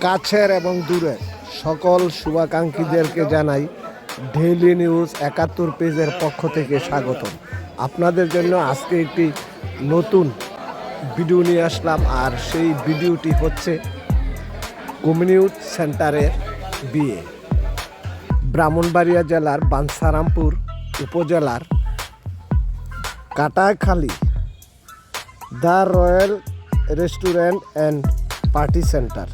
কাছের এবং দূরের সকল শুভাকাঙ্ক্ষীদেরকে জানাই ডেইলি নিউজ ৭১ পেজের পক্ষ থেকে স্বাগত। আপনাদের জন্য আজকে একটি নতুন ভিডিও নিয়ে আসলাম, আর সেই ভিডিওটি হচ্ছে কমিউনিটি সেন্টারের বিয়ে। ব্রাহ্মণবাড়িয়া জেলার বাঞ্ছারামপুর উপজেলার Katakhali the royal restaurant and party centre,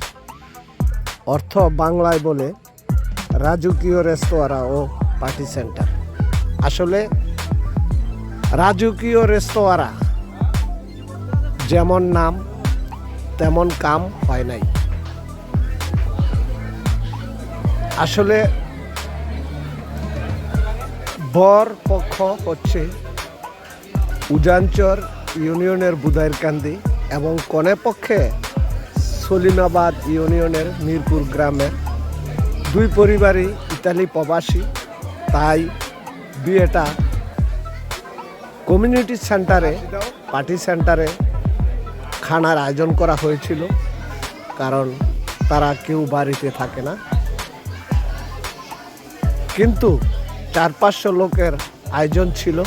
অর্থ বাংলায় বলে রাজকীয় রেস্তোরাঁ ও পার্টি সেন্টার। আসলে রাজকীয় রেস্তোরাঁ যেমন নাম তেমন কাম হয় নাই। আসলে বর পক্ষ হচ্ছে উজানচর ইউনিয়নের বুদাইরকান্দি এবং কনে পক্ষে সলিমাবাদ ইউনিয়নের মিরপুর গ্রামের। দুই পরিবারই ইতালি প্রবাসী, তাই বিয়েটা কমিউনিটি সেন্টারে পার্টি সেন্টারে খানার আয়োজন করা হয়েছিল, কারণ তারা কেউ বাড়িতে থাকে না। কিন্তু ৪০০-৫০০ লোকের আয়োজন ছিল।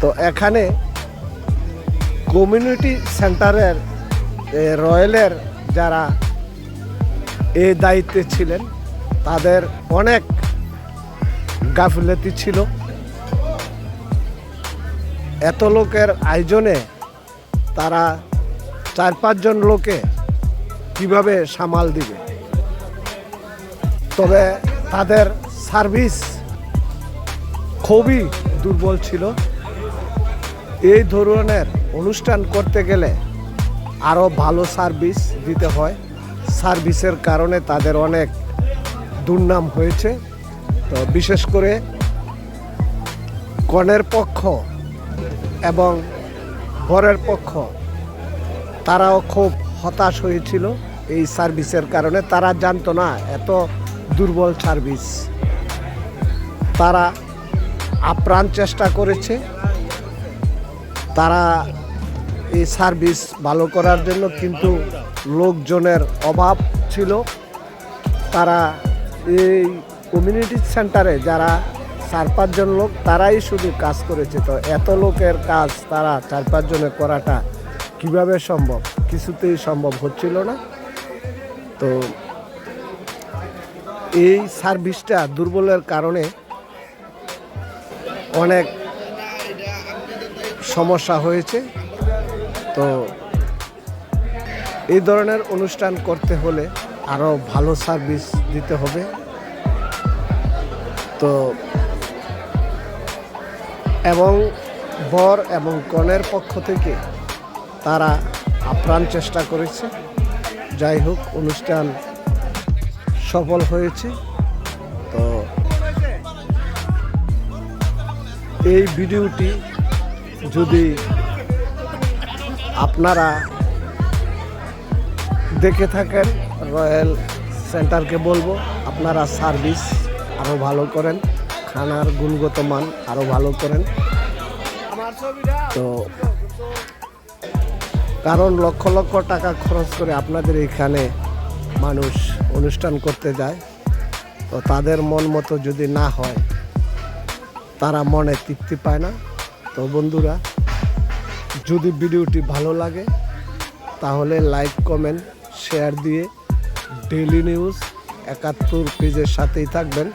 তো এখানে কমিউনিটি সেন্টারের রয়্যালের যারা এই দায়িত্বে ছিলেন তাদের অনেক গাফিলতি ছিল। এত লোকের আয়োজনে তারা ৪-৫ জন লোকে কিভাবে সামাল দিবে। তবে তাদের সার্ভিস খুবই দুর্বল ছিল। এই ধরনের অনুষ্ঠান করতে গেলে আরও ভালো সার্ভিস দিতে হয়। সার্ভিসের কারণে তাদের অনেক দুর্নাম হয়েছে। তো বিশেষ করে কনের পক্ষ এবং বরের পক্ষ তারাও খুব হতাশ হয়েছিল এই সার্ভিসের কারণে। তারা জানতো না এত দুর্বল সার্ভিস। তারা আপ্রাণ চেষ্টা করেছে তারা এই সার্ভিস ভালো করার জন্য, কিন্তু লোকজনের অভাব ছিল। তারা এই কমিউনিটি সেন্টারে যারা ৪-৫ জন লোক তারাই শুধু কাজ করেছে। তো এত লোকের কাজ তারা ৪-৫ জনে করাটা কিভাবে সম্ভব? কিছুতেই সম্ভব হচ্ছিল না। তো এই সার্ভিসটা দুর্বলের কারণে অনেক সমস্যা হয়েছে। তো এই ধরনের অনুষ্ঠান করতে হলে আরও ভালো সার্ভিস দিতে হবে। তো এবং বর এবং কনের পক্ষ থেকে তারা আপ্রাণ চেষ্টা করেছে। যাই হোক, অনুষ্ঠান সফল হয়েছে। তো এই ভিডিওটি যদি আপনারা দেখে থাকেন, রয়্যাল সেন্টারকে বলবো আপনারা সার্ভিস আরও ভালো করেন, খানার গুণগত মান আরও ভালো করেন। তো কারণ লক্ষ লক্ষ টাকা খরচ করে আপনাদের এখানে মানুষ অনুষ্ঠান করতে যায়। তো তাদের মন মতো যদি না হয় তারা মনে তৃপ্তি পায় না। তো বন্ধুরা, যদি ভিডিওটি ভালো লাগে তাহলে লাইক, কমেন্ট, শেয়ার দিয়ে ডেইলি নিউজ ৭১ পেজের সাথেই থাকবেন।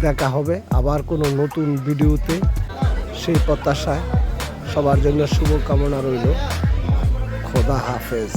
দেখা হবে আবার কোনো নতুন ভিডিওতে। সেই প্রত্যাশায় সবার জন্য শুভকামনা রইল। খোদা হাফেজ।